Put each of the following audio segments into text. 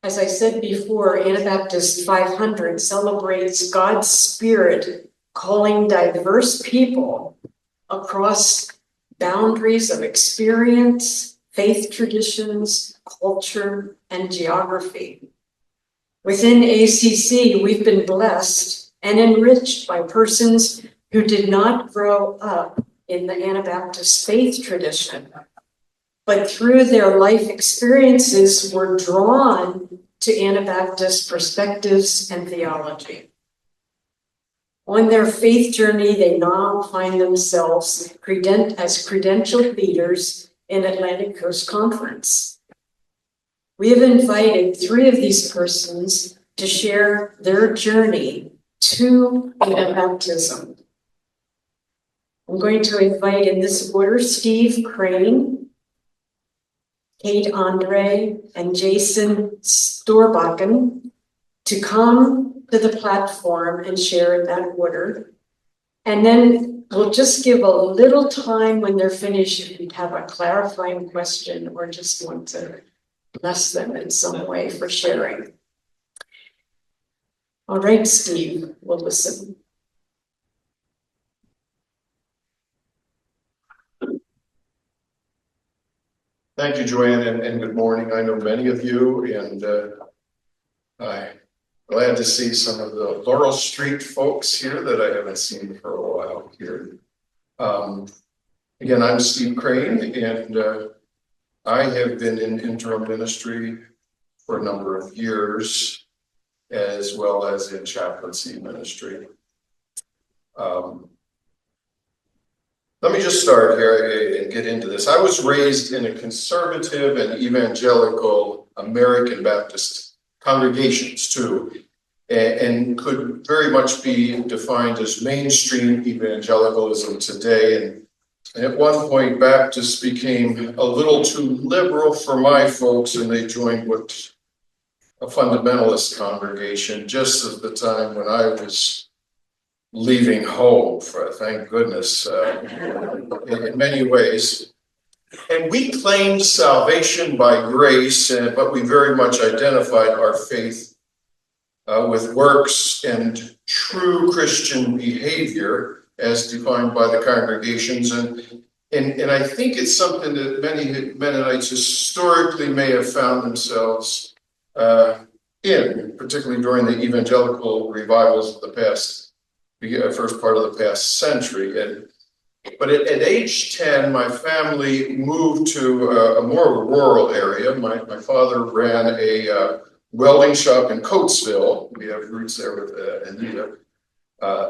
As I said before, Anabaptist 500 celebrates God's Spirit calling diverse people across boundaries of experience, faith traditions, culture, and geography. Within ACC, we've been blessed and enriched by persons who did not grow up in the Anabaptist faith tradition, but through their life experiences were drawn to Anabaptist perspectives and theology. On their faith journey, they now find themselves as credentialed leaders in Atlantic Coast Conference. We have invited 3 of these persons to share their journey to Anabaptism. I'm going to invite in this order Steve Crane, Kate Andre, and Jason Storbakken to come to the platform and share in that order. And then we'll just give a little time when they're finished if you have a clarifying question or just want to bless them in some way for sharing. All right, Steve, we'll listen. Thank you, Joanne, and good morning. I know many of you, and I'm glad to see some of the Laurel Street folks here that I haven't seen for a while here. Again, I'm Steve Crane, and I have been in interim ministry for a number of years, as well as in chaplaincy ministry. Let me just start here and get into this. I was raised in a conservative and evangelical American Baptist congregations too, and could very much be defined as mainstream evangelicalism today. And at one point, Baptists became a little too liberal for my folks, and they joined what a fundamentalist congregation just at the time when I was leaving home, for thank goodness, in many ways. And we claimed salvation by grace, but we very much identified our faith with works and true Christian behavior as defined by the congregations. And I think it's something that many Mennonites historically may have found themselves in, particularly during the evangelical revivals of the first part of the past century. But at age 10, my family moved to a more rural area. My father ran a welding shop in Coatesville. We have roots there with Anita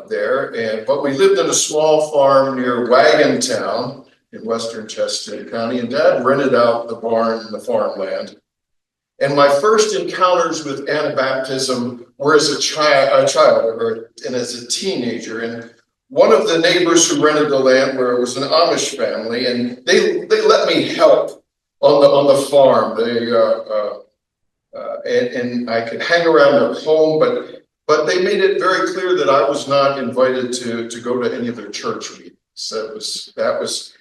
there. But we lived in a small farm near Wagontown in western Chester County, and Dad rented out the barn and the farmland. And my first encounters with Anabaptism were as a child and as a teenager. And one of the neighbors who rented the land, where it was an Amish family, and they let me help on the farm. And I could hang around their home, but they made it very clear that I was not invited to go to any of their church meetings. That was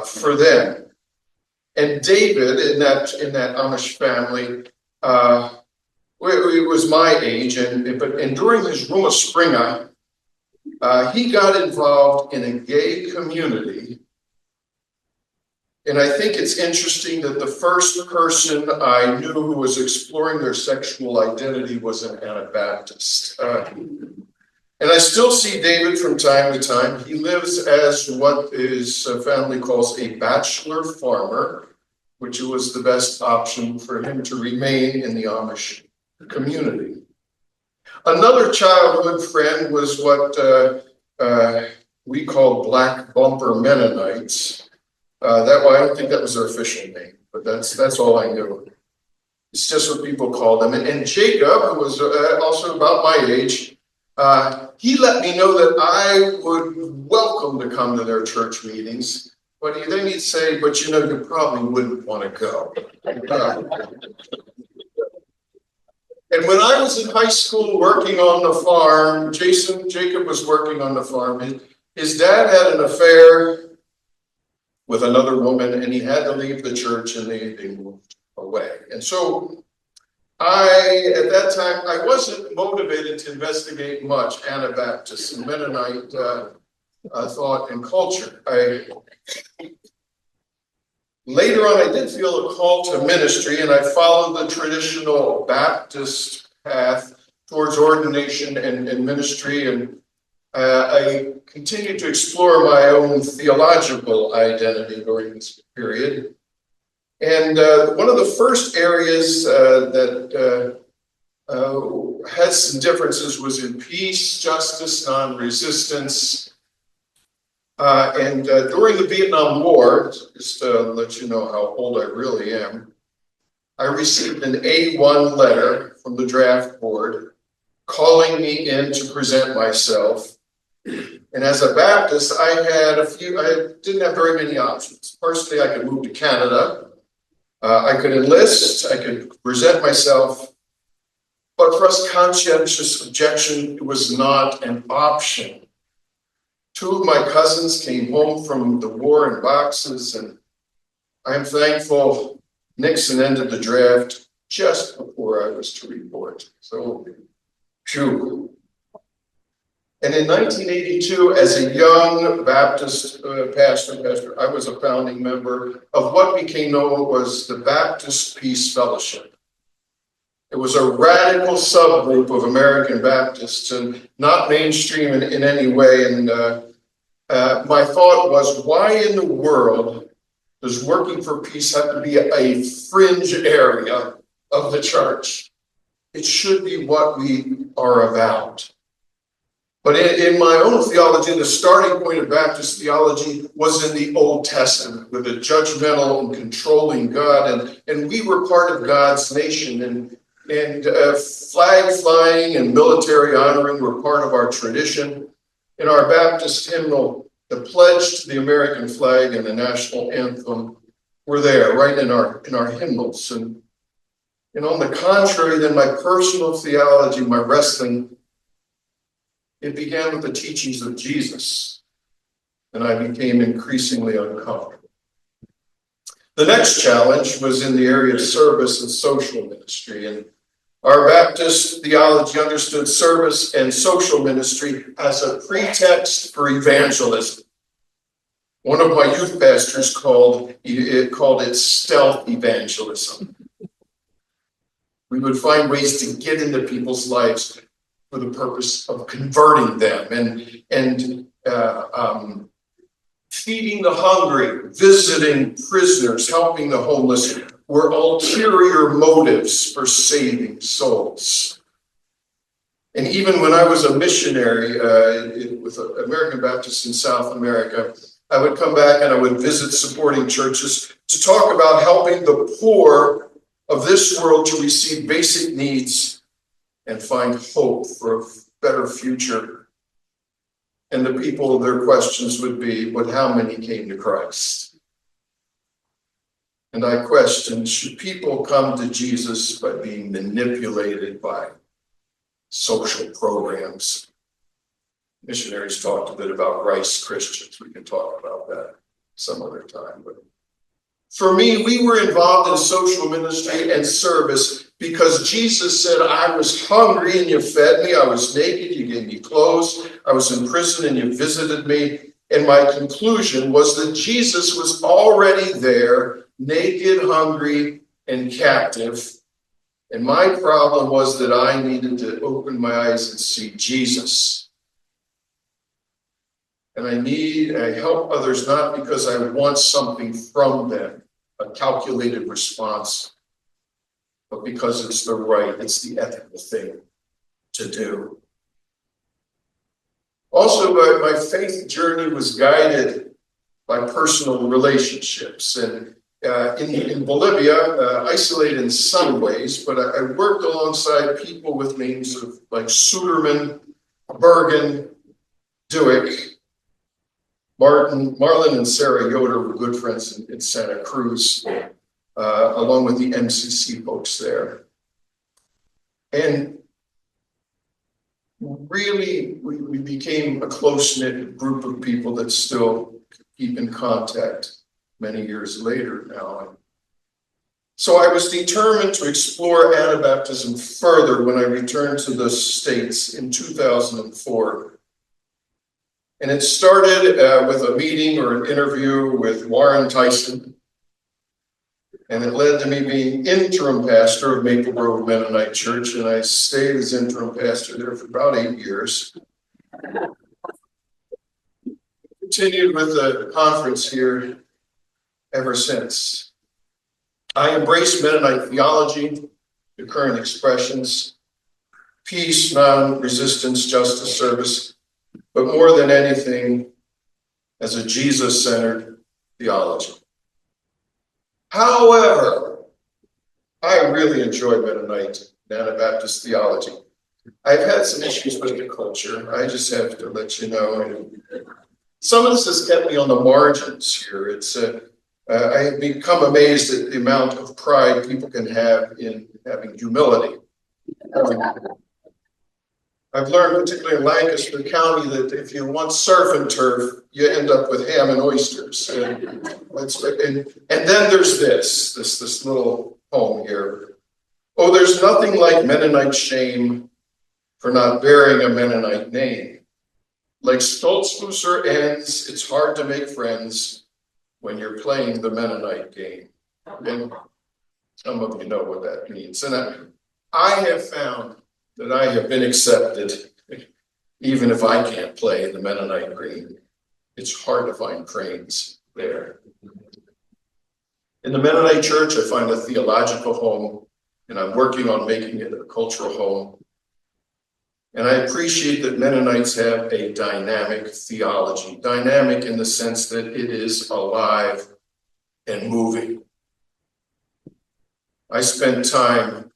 for them. And David, in that Amish family, it was my age, and during his Ruma Springer, he got involved in a gay community. And I think it's interesting that the first person I knew who was exploring their sexual identity was an Anabaptist. And I still see David from time to time. He lives as what his family calls a bachelor farmer, which was the best option for him to remain in the Amish community. Another childhood friend was what we called Black Bumper Mennonites. I don't think that was their official name, but that's all I knew. It's just what people called them. And Jacob, who was also about my age, he let me know that I would welcome to come to their church meetings, but then he'd say, but you probably wouldn't want to go. And when I was in high school working on the farm, Jacob was working on the farm. His dad had an affair with another woman, and he had to leave the church, and they moved away. And so At that time, I wasn't motivated to investigate much Anabaptist and Mennonite thought and culture. Later on, I did feel a call to ministry, and I followed the traditional Baptist path towards ordination and ministry, and I continued to explore my own theological identity during this period. And one of the first areas that had some differences was in peace, justice, non-resistance. And during the Vietnam War, just to let you know how old I really am, I received an A1 letter from the draft board calling me in to present myself. And as a Baptist, I didn't have very many options. Personally, I could move to Canada. I could enlist, I could present myself, but for us, conscientious objection was not an option. Two of my cousins came home from the war in boxes, and I'm thankful Nixon ended the draft just before I was to report. So, phew. And in 1982, as a young Baptist pastor, I was a founding member of what became known as the Baptist Peace Fellowship. It was a radical subgroup of American Baptists and not mainstream in any way. And my thought was, why in the world does working for peace have to be a fringe area of the church? It should be what we are about. But in my own theology, the starting point of Baptist theology was in the Old Testament with a judgmental and controlling God. And we were part of God's nation, and flag flying and military honoring were part of our tradition. In our Baptist hymnal, the pledge to the American flag and the national anthem were there, right in our hymnals. And on the contrary, then my personal theology, my wrestling, it began with the teachings of Jesus, and I became increasingly uncomfortable. The next challenge was in the area of service and social ministry, and our Baptist theology understood service and social ministry as a pretext for evangelism. One of my youth pastors called it stealth evangelism. We would find ways to get into people's lives for the purpose of converting them and feeding the hungry, visiting prisoners, helping the homeless were ulterior motives for saving souls. And even when I was a missionary with American Baptists in South America, I would come back and I would visit supporting churches to talk about helping the poor of this world to receive basic needs and find hope for a better future. And the people, their questions would be, but how many came to Christ? And I questioned, should people come to Jesus by being manipulated by social programs? Missionaries talked a bit about Rice Christians. We can talk about that some other time. But for me, we were involved in social ministry and service because Jesus said, I was hungry and you fed me. I was naked, you gave me clothes. I was in prison and you visited me. And my conclusion was that Jesus was already there, naked, hungry, and captive. And my problem was that I needed to open my eyes and see Jesus. And I help others not because I want something from them, a calculated response, but because it's it's the ethical thing to do. Also, my faith journey was guided by personal relationships. And in Bolivia, isolated in some ways, but I worked alongside people with names of like Suderman, Bergen, Duick, Marlon and Sarah Yoder were good friends in Santa Cruz, along with the MCC folks there. And really, we became a close-knit group of people that still keep in contact many years later now. So I was determined to explore Anabaptism further when I returned to the States in 2004. And it started with a meeting or an interview with Warren Tyson. And it led to me being interim pastor of Maple Grove Mennonite Church. And I stayed as interim pastor there for about 8 years. Continued with the conference here ever since. I embrace Mennonite theology, the current expressions, peace, non-resistance, justice, service, but more than anything, as a Jesus-centered theology. However, I really enjoy Mennonite and Anabaptist theology. I've had some issues with the culture. I just have to let you know. Some of this has kept me on the margins here. I have become amazed at the amount of pride people can have in having humility. I've learned, particularly in Lancaster County, that if you want surf and turf, you end up with ham and oysters. And then there's this little poem here. Oh, there's nothing like Mennonite shame for not bearing a Mennonite name. Like Stoltzfusser ends, it's hard to make friends when you're playing the Mennonite game. And some of you know what that means. And I have found that I have been accepted, even if I can't play the Mennonite green. It's hard to find cranes there. In the Mennonite Church, I find a theological home, and I'm working on making it a cultural home. And I appreciate that Mennonites have a dynamic theology, dynamic in the sense that it is alive and moving. I spent time,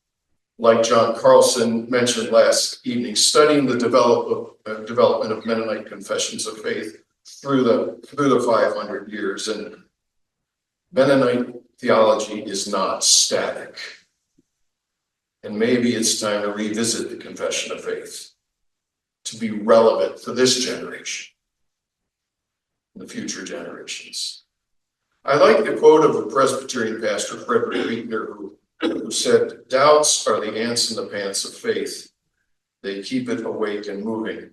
like John Carlson mentioned last evening, studying the development of Mennonite confessions of faith through the 500 years. And Mennonite theology is not static. And maybe it's time to revisit the confession of faith to be relevant for this generation and the future generations. I like the quote of a Presbyterian pastor, Frederick Buechner, who said, "Doubts are the ants in the pants of faith. They keep it awake and moving."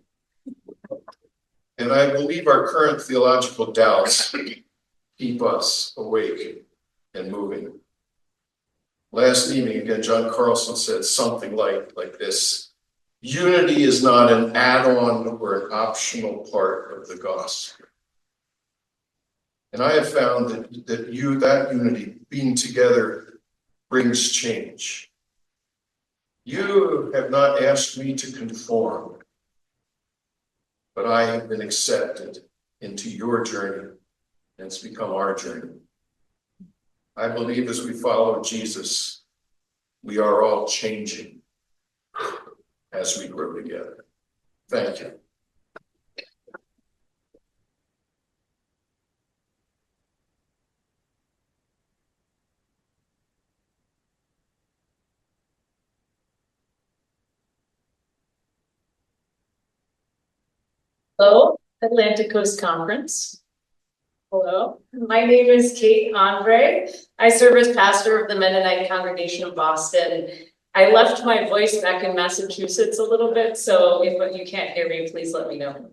And I believe our current theological doubts keep us awake and moving. Last evening, again, John Carlson said something like this: unity is not an add-on or an optional part of the gospel. And I have found that unity, being together, brings change. You have not asked me to conform, but I have been accepted into your journey, and it's become our journey. I believe as we follow Jesus, we are all changing as we grow together. Thank you. Hello, Atlantic Coast Conference. Hello, my name is Kate Andre. I serve as pastor of the Mennonite congregation of Boston. I left my voice back in Massachusetts a little bit, so if you can't hear me, please let me know.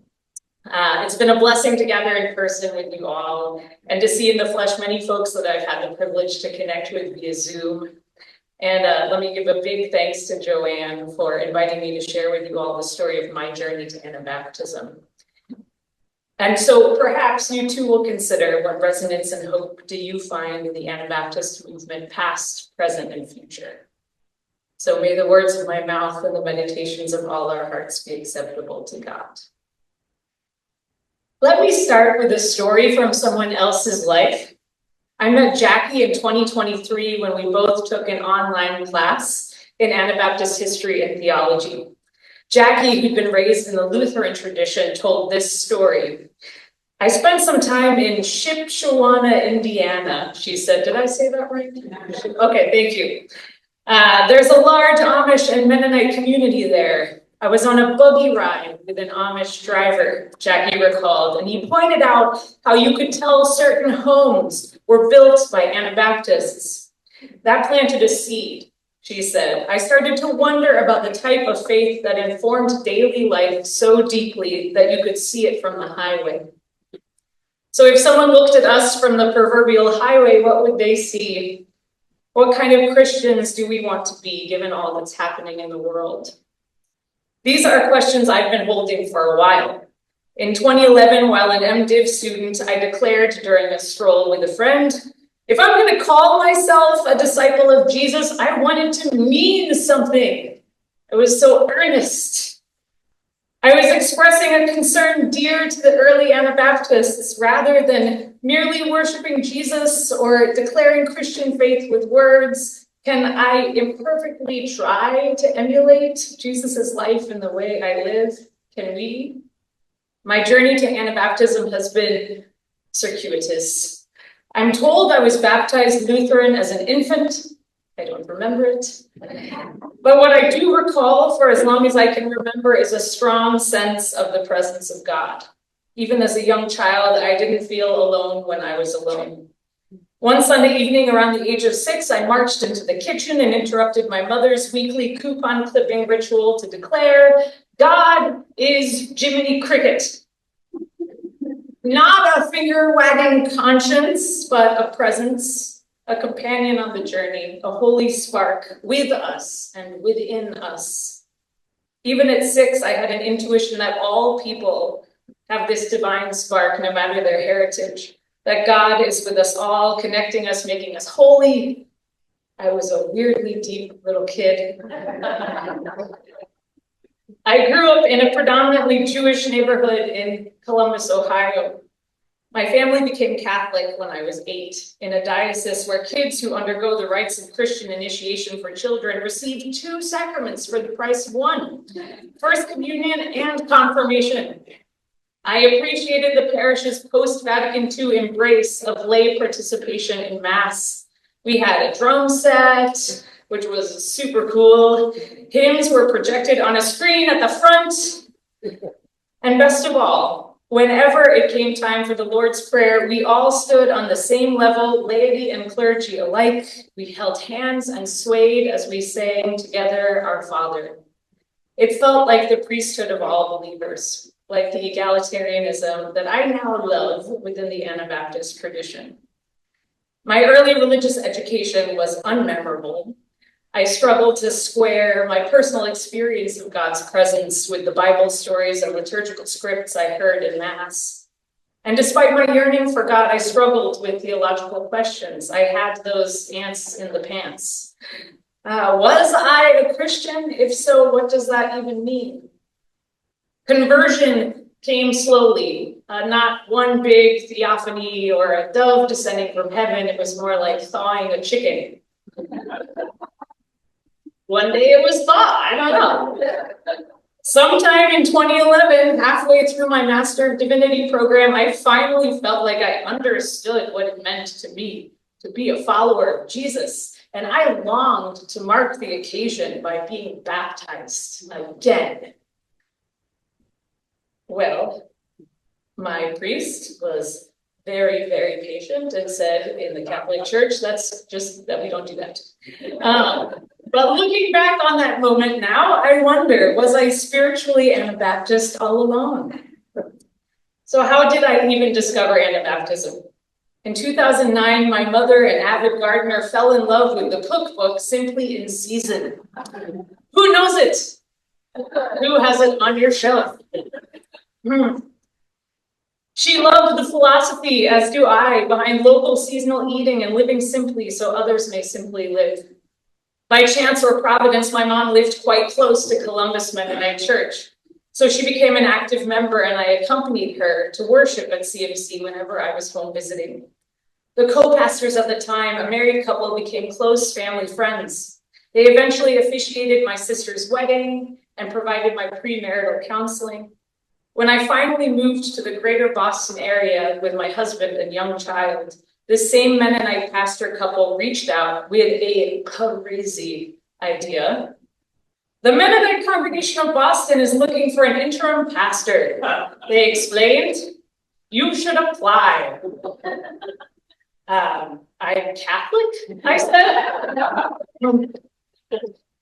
It's been a blessing to gather in person with you all and to see in the flesh many folks that I've had the privilege to connect with via Zoom. And let me give a big thanks to Joanne for inviting me to share with you all the story of my journey to Anabaptism. And so perhaps you too will consider what resonance and hope do you find in the Anabaptist movement, past, present, and future. So may the words of my mouth and the meditations of all our hearts be acceptable to God. Let me start with a story from someone else's life. I met Jackie in 2023 when we both took an online class in Anabaptist history and theology. Jackie, who'd been raised in the Lutheran tradition, told this story. I spent some time in Shipshewana, Indiana, she said. Did I say that right? Okay, thank you. There's a large Amish and Mennonite community there. I was on a buggy ride with an Amish driver, Jackie recalled, and he pointed out how you could tell certain homes were built by Anabaptists. That planted a seed, she said. I started to wonder about the type of faith that informed daily life so deeply that you could see it from the highway. So if someone looked at us from the proverbial highway, what would they see? What kind of Christians do we want to be, given all that's happening in the world? These are questions I've been holding for a while. In 2011, while an MDiv student, I declared during a stroll with a friend, if I'm going to call myself a disciple of Jesus, I want it to mean something. It was so earnest. I was expressing a concern dear to the early Anabaptists rather than merely worshiping Jesus or declaring Christian faith with words. Can I imperfectly try to emulate Jesus's life in the way I live? Can we? My journey to Anabaptism has been circuitous. I'm told I was baptized Lutheran as an infant. I don't remember it. But what I do recall for as long as I can remember is a strong sense of the presence of God. Even as a young child, I didn't feel alone when I was alone. One Sunday evening around the age of 6, I marched into the kitchen and interrupted my mother's weekly coupon clipping ritual to declare, God is Jiminy Cricket. Not a finger-wagging conscience, but a presence, a companion on the journey, a holy spark with us and within us. Even at 6, I had an intuition that all people have this divine spark, no matter their heritage, that God is with us all, connecting us, making us holy. I was a weirdly deep little kid. I grew up in a predominantly Jewish neighborhood in Columbus, Ohio. My family became Catholic when I was 8, in a diocese where kids who undergo the rites of Christian initiation for children receive 2 sacraments for the price of 1, First Communion and Confirmation. I appreciated the parish's post-Vatican II embrace of lay participation in Mass. We had a drum set, which was super cool. Hymns were projected on a screen at the front. And best of all, whenever it came time for the Lord's Prayer, we all stood on the same level, laity and clergy alike. We held hands and swayed as we sang together, Our Father. It felt like the priesthood of all believers, like the egalitarianism that I now love within the Anabaptist tradition. My early religious education was unmemorable. I struggled to square my personal experience of God's presence with the Bible stories and liturgical scripts I heard in Mass. And despite my yearning for God, I struggled with theological questions. I had those ants in the pants. Was I a Christian? If so, what does that even mean? Conversion came slowly, not one big theophany or a dove descending from heaven. It was more like thawing a chicken. One day it was thawed, I don't know. Sometime in 2011, halfway through my Master of Divinity program, I finally felt like I understood what it meant to be a follower of Jesus. And I longed to mark the occasion by being baptized again. Well, my priest was very, very patient and said in the Catholic Church, that's just that we don't do that. But looking back on that moment now, I wonder, was I spiritually Anabaptist all along? So how did I even discover Anabaptism? In 2009, my mother, an avid gardener, fell in love with the cookbook Simply in Season. Who knows it? Who has it on your shelf? She loved the philosophy, as do I, behind local seasonal eating and living simply so others may simply live. By chance or providence, my mom lived quite close to Columbus Mennonite Church. So she became an active member and I accompanied her to worship at CMC whenever I was home visiting. The co-pastors at the time, a married couple, became close family friends. They eventually officiated my sister's wedding and provided my premarital counseling. When I finally moved to the greater Boston area with my husband and young child, this same Mennonite pastor couple reached out with a crazy idea. The Mennonite congregation of Boston is looking for an interim pastor. They explained, you should apply. I'm Catholic, I said.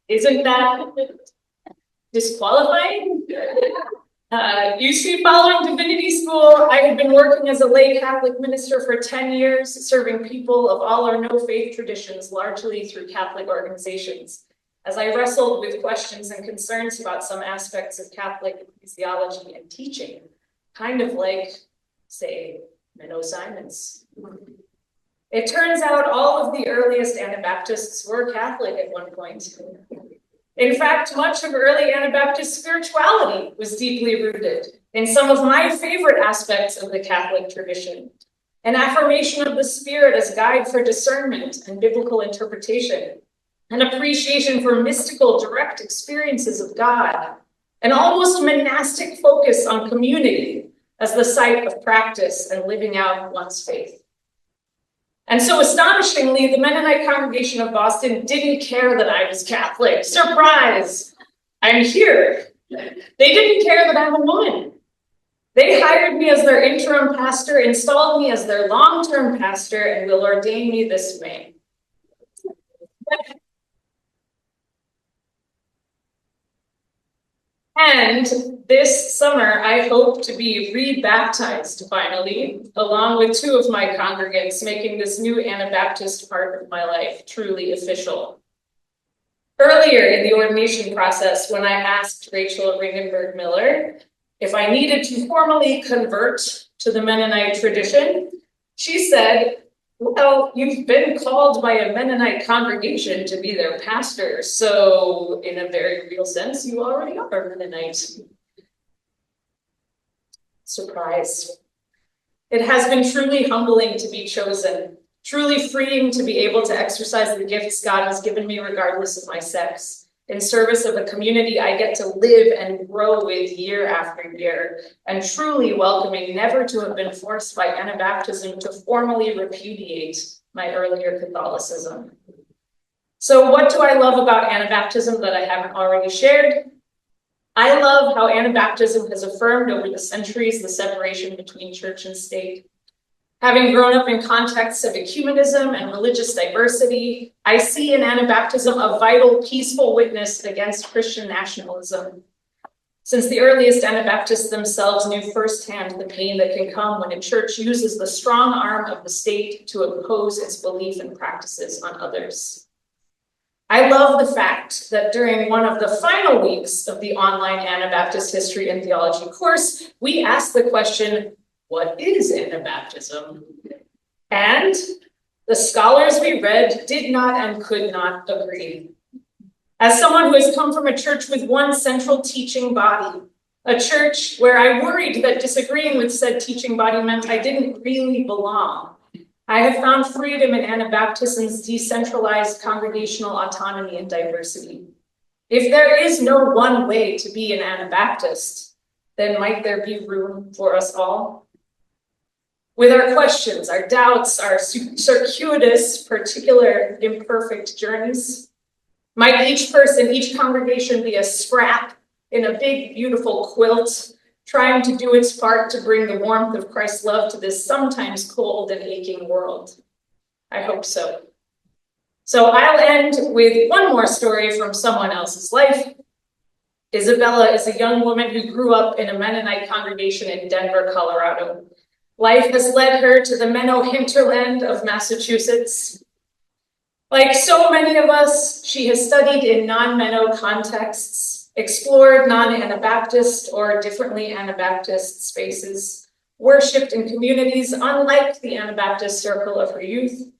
Isn't that disqualifying? You see, following divinity school, I had been working as a lay Catholic minister for 10 years, serving people of all or no faith traditions, largely through Catholic organizations. As I wrestled with questions and concerns about some aspects of Catholic ecclesiology and teaching, kind of like, say, Menno Simons. It turns out all of the earliest Anabaptists were Catholic at one point. In fact, much of early Anabaptist spirituality was deeply rooted in some of my favorite aspects of the Catholic tradition: an affirmation of the Spirit as guide for discernment and biblical interpretation, an appreciation for mystical, direct experiences of God, an almost monastic focus on community as the site of practice and living out one's faith. And so astonishingly, the Mennonite congregation of Boston didn't care that I was Catholic. Surprise! I'm here. They didn't care that I'm a woman. They hired me as their interim pastor, installed me as their long-term pastor, and will ordain me this May. And this summer, I hope to be re-baptized finally, along with two of my congregants, making this new Anabaptist part of my life truly official. Earlier in the ordination process, when I asked Rachel Ringenberg Miller if I needed to formally convert to the Mennonite tradition, she said, well, you've been called by a Mennonite congregation to be their pastor, so in a very real sense, you already are Mennonite. Surprise. It has been truly humbling to be chosen, truly freeing to be able to exercise the gifts God has given me regardless of my sex, in service of a community I get to live and grow with year after year, and truly welcoming never to have been forced by Anabaptism to formally repudiate my earlier Catholicism. So what do I love about Anabaptism that I haven't already shared? I love how Anabaptism has affirmed over the centuries the separation between church and state. Having grown up in contexts of ecumenism and religious diversity, I see in Anabaptism a vital, peaceful witness against Christian nationalism. Since the earliest Anabaptists themselves knew firsthand the pain that can come when a church uses the strong arm of the state to impose its belief and practices on others. I love the fact that during one of the final weeks of the online Anabaptist History and Theology course, we asked the question, what is Anabaptism? And the scholars we read did not and could not agree. As someone who has come from a church with one central teaching body, a church where I worried that disagreeing with said teaching body meant I didn't really belong, I have found freedom in Anabaptism's decentralized congregational autonomy and diversity. If there is no one way to be an Anabaptist, then might there be room for us all? With our questions, our doubts, our circuitous, particular, imperfect journeys, might each person, each congregation be a scrap in a big, beautiful quilt, trying to do its part to bring the warmth of Christ's love to this sometimes cold and aching world? I hope so. So I'll end with one more story from someone else's life. Isabella is a young woman who grew up in a Mennonite congregation in Denver, Colorado. Life has led her to the Menno hinterland of Massachusetts. Like so many of us, she has studied in non-Menno contexts, explored non-Anabaptist or differently Anabaptist spaces, worshipped in communities unlike the Anabaptist circle of her youth,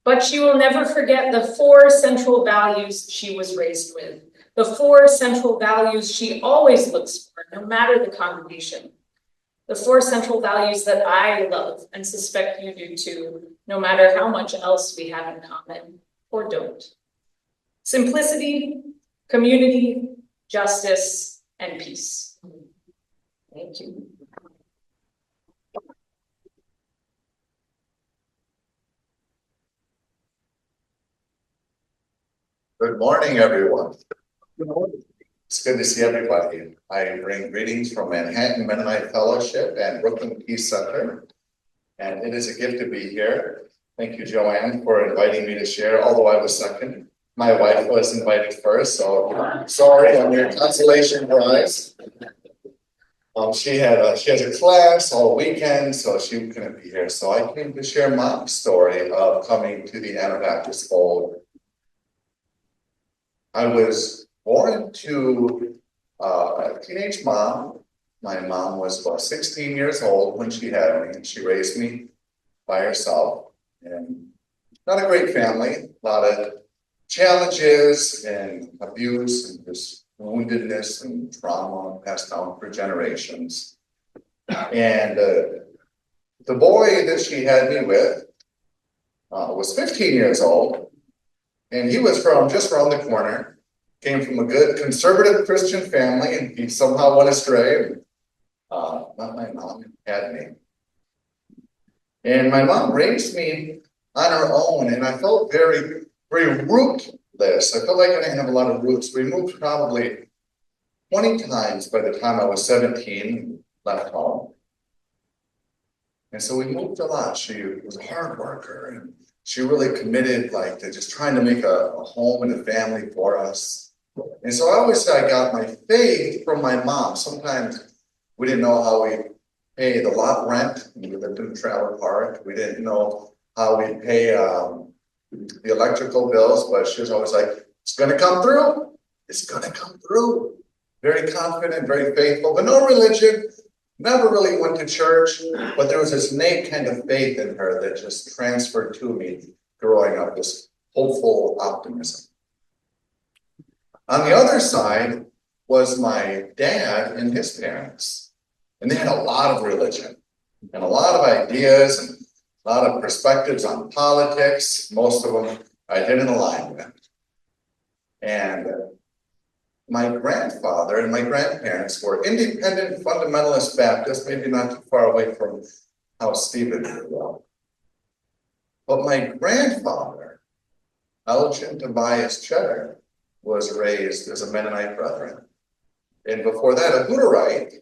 but she will never forget the four central values she was raised with, the four central values she always looks for, no matter the congregation. The four central values that I love and suspect you do too, no matter how much else we have in common or don't. Simplicity, community, justice, and peace. Thank you. Good morning, everyone. Good morning. It's good to see everybody. I bring greetings from Manhattan Mennonite Fellowship and Brooklyn Peace Center. And it is a gift to be here. Thank you, Joanne, for inviting me to share, although I was second. My wife was invited first, so sorry, I'm your consolation prize. She has a class all weekend, so she couldn't be here. So I came to share my story of coming to the Anabaptist fold. I was born to a teenage mom. My mom was about 16 years old when she had me, and she raised me by herself. And not a great family, a lot of challenges and abuse and just woundedness and trauma passed down for generations. And the boy that she had me with was 15 years old, and he was from just around the corner, came from a good conservative Christian family, and he somehow went astray. Not my mom had me. And my mom raised me on her own, and I felt very, very rootless. I felt like I didn't have a lot of roots. We moved probably 20 times by the time I was 17 and left home. And so we moved a lot. She was a hard worker, and she really committed to just trying to make a home and a family for us. And so I always say I got my faith from my mom. Sometimes we didn't know how we pay the lot rent. We lived in a trailer park. We didn't know how we pay the electrical bills, but she was always like, it's going to come through. It's going to come through. Very confident, very faithful, but no religion. Never really went to church, but there was this innate kind of faith in her that just transferred to me growing up, this hopeful optimism. On the other side was my dad and his parents, and they had a lot of religion and a lot of ideas and a lot of perspectives on politics. Most of them I didn't align with. And my grandfather and my grandparents were independent fundamentalist Baptists, maybe not too far away from how Stephen grew up. But my grandfather, Elgin Tobias Cheddar, was raised as a Mennonite Brethren. And before that, a Hutterite.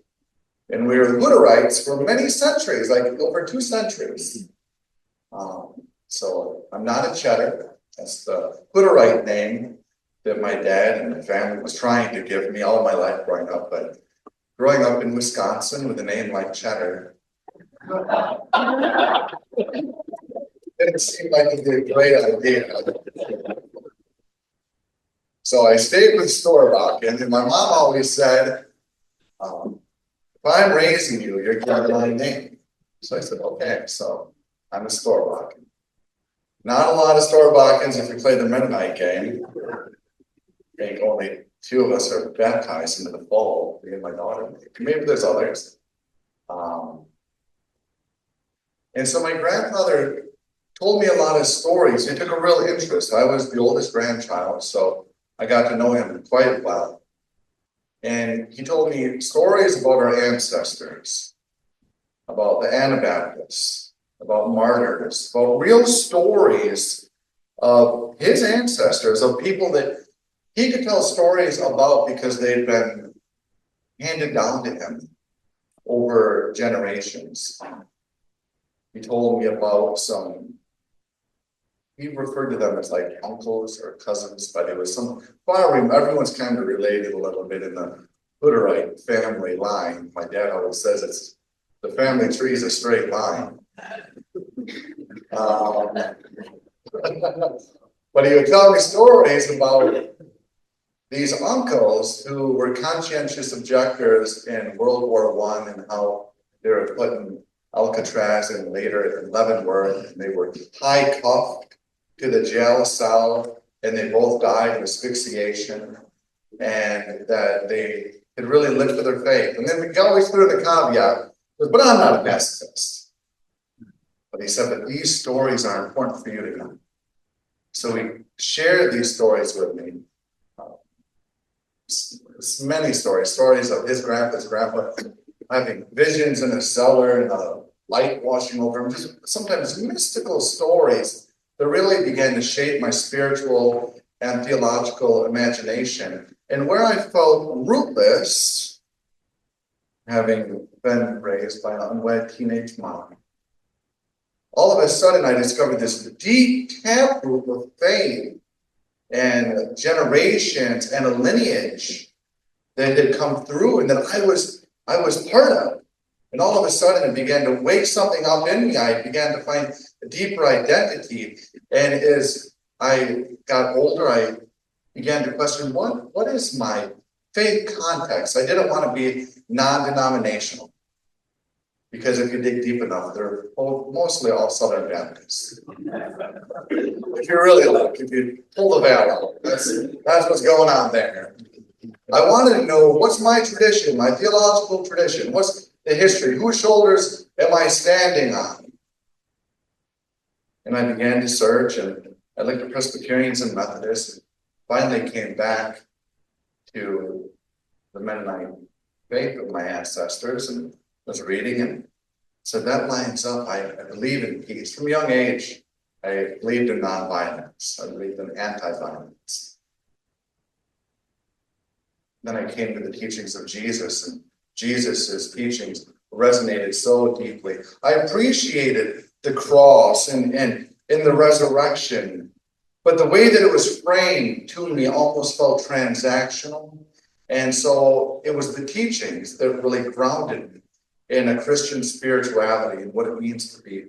And we were Hutterites for many centuries, like over 2 centuries. So I'm not a Cheddar. That's the Hutterite name that my dad and my family was trying to give me all my life growing up. But growing up in Wisconsin with a name like Cheddar, didn't seem like a great idea. So I stayed with Storbakken, and my mom always said, if I'm raising you, you're getting my name. So I said, okay, so I'm a Storbakken. Not a lot of Storbakkens if you play the Mennonite game. I think only 2 of us are baptized into the fold, me and my daughter. Maybe there's others. And so my grandfather told me a lot of stories. He took a real interest. I was the oldest grandchild, so I got to know him quite well. And he told me stories about our ancestors, about the Anabaptists, about martyrs, about real stories of his ancestors, of people that he could tell stories about because they'd been handed down to him over generations. He told me about he referred to them as like uncles or cousins, but it was everyone's kind of related a little bit in the Hutterite family line. My dad always says the family tree is a straight line. But he would tell me stories about these uncles who were conscientious objectors in World War I and how they were put in Alcatraz and later in Leavenworth, and they were high-cuffed to the jail cell, and they both died of asphyxiation, and that they had really lived for their faith. And then he always threw the caveat, but I'm not a pacifist. But he said that these stories are important for you to know. So he shared these stories with me. Many stories of his grandpa having visions in a cellar and a light washing over him, just sometimes mystical stories that really began to shape my spiritual and theological imagination. And where I felt rootless, having been raised by an unwed teenage mom, all of a sudden I discovered this deep taproot of faith and generations and a lineage that had come through and that I was part of. And all of a sudden it began to wake something up in me. I began to find a deeper identity. And as I got older, I began to question, what is my faith context? I didn't want to be non-denominational. Because if you dig deep enough, they're mostly all Southern Baptists. If you really look, if you pull the veil out, that's what's going on there. I wanted to know, what's my tradition, my theological tradition? What's the history? Whose shoulders am I standing on? And I began to search, and I looked at Presbyterians and Methodists, and finally came back to the Mennonite faith of my ancestors, and was reading and said, that lines up. I believe in peace. From a young age, I believed in nonviolence. I believed in anti-violence. Then I came to the teachings of Jesus, and Jesus' teachings resonated so deeply. I appreciated the cross and the resurrection, but the way that it was framed to me almost felt transactional. And so it was the teachings that really grounded me in a Christian spirituality and what it means to be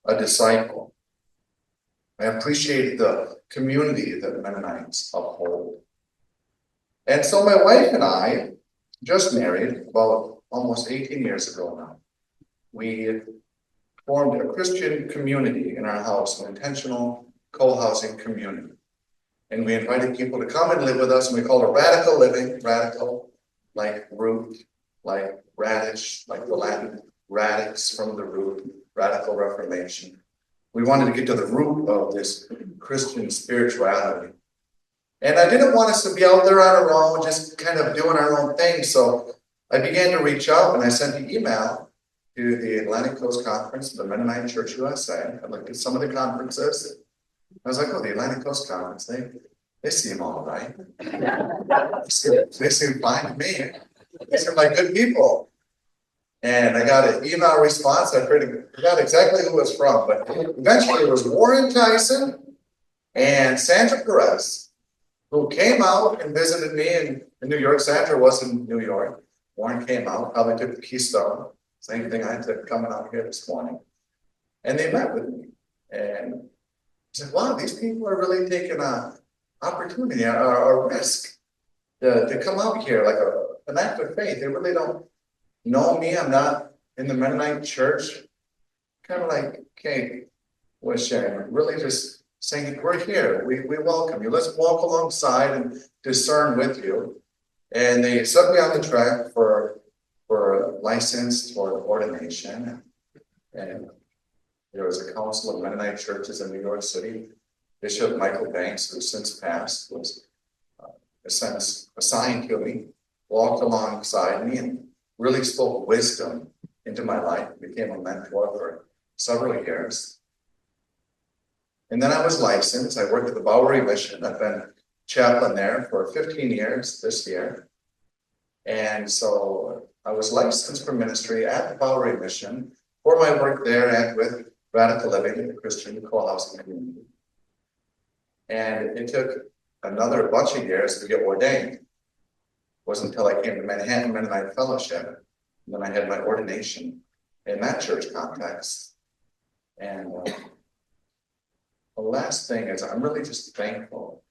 a disciple. I appreciated the community that Mennonites uphold. And so my wife and I, just married about almost 18 years ago now, we formed a Christian community in our house, an intentional co-housing community. And we invited people to come and live with us, and we called it radical living, radical, like root, like radish, like the Latin radix from the root, radical reformation. We wanted to get to the root of this Christian spirituality. And I didn't want us to be out there on our own, just kind of doing our own thing. So I began to reach out, and I sent an email to the Atlantic Coast Conference of the Mennonite Church USA. I looked at some of the conferences. I was like, oh, the Atlantic Coast Conference, they seem all right. They seem fine to me. They seem like good people. And I got an email response. I forgot exactly who it was from, but eventually it was Warren Tyson and Sandra Perez, who came out and visited me in New York. Sandra was in New York. Warren came out, probably took the Keystone. Same thing I took coming out here this morning. And they met with me. And I said, wow, these people are really taking an opportunity, a risk to come out here like an act of faith. They really don't know me. I'm not in the Mennonite church. Kind of like Kate was sharing, really just saying, we're here. We welcome you. Let's walk alongside and discern with you. And they set me on the track for a license for ordination. And there was a council of Mennonite churches in New York City. Bishop Michael Banks, who since passed, was assigned to me, walked alongside me, and really spoke wisdom into my life, became a mentor for several years. And then I was licensed. I worked at the Bowery Mission. I've been chaplain there for 15 years this year. And so I was licensed for ministry at the Bowery Mission for my work there and with Radical Living in the Christian co-housing community. And it took another bunch of years to get ordained. It wasn't until I came to Manhattan Mennonite Fellowship, and then I had my ordination in that church context. And the last thing is I'm really just thankful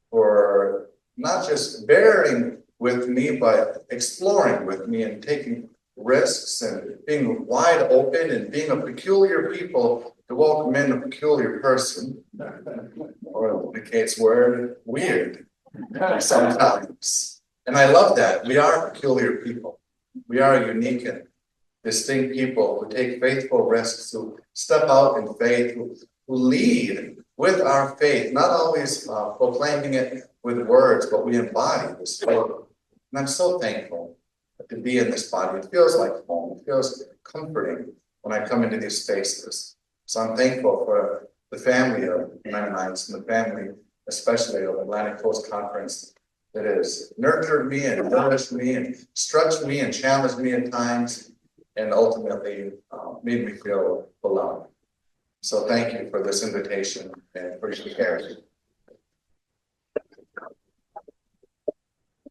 for not just bearing with me, but exploring with me and taking risks and being wide open and being a peculiar people to welcome in a peculiar person, or in the case word, weird sometimes. And I love that. We are peculiar people. We are unique and distinct people who take faithful risks, who step out in faith, who lead with our faith, not always proclaiming it with words, but we embody this faith. And I'm so thankful to be in this body. It feels like home. It feels comforting when I come into these spaces. So I'm thankful for the family of Mennonites and the family, especially of Atlantic Coast Conference, that has nurtured me and nourished me and stretched me and challenged me at times and ultimately made me feel beloved. So thank you for this invitation and for your care.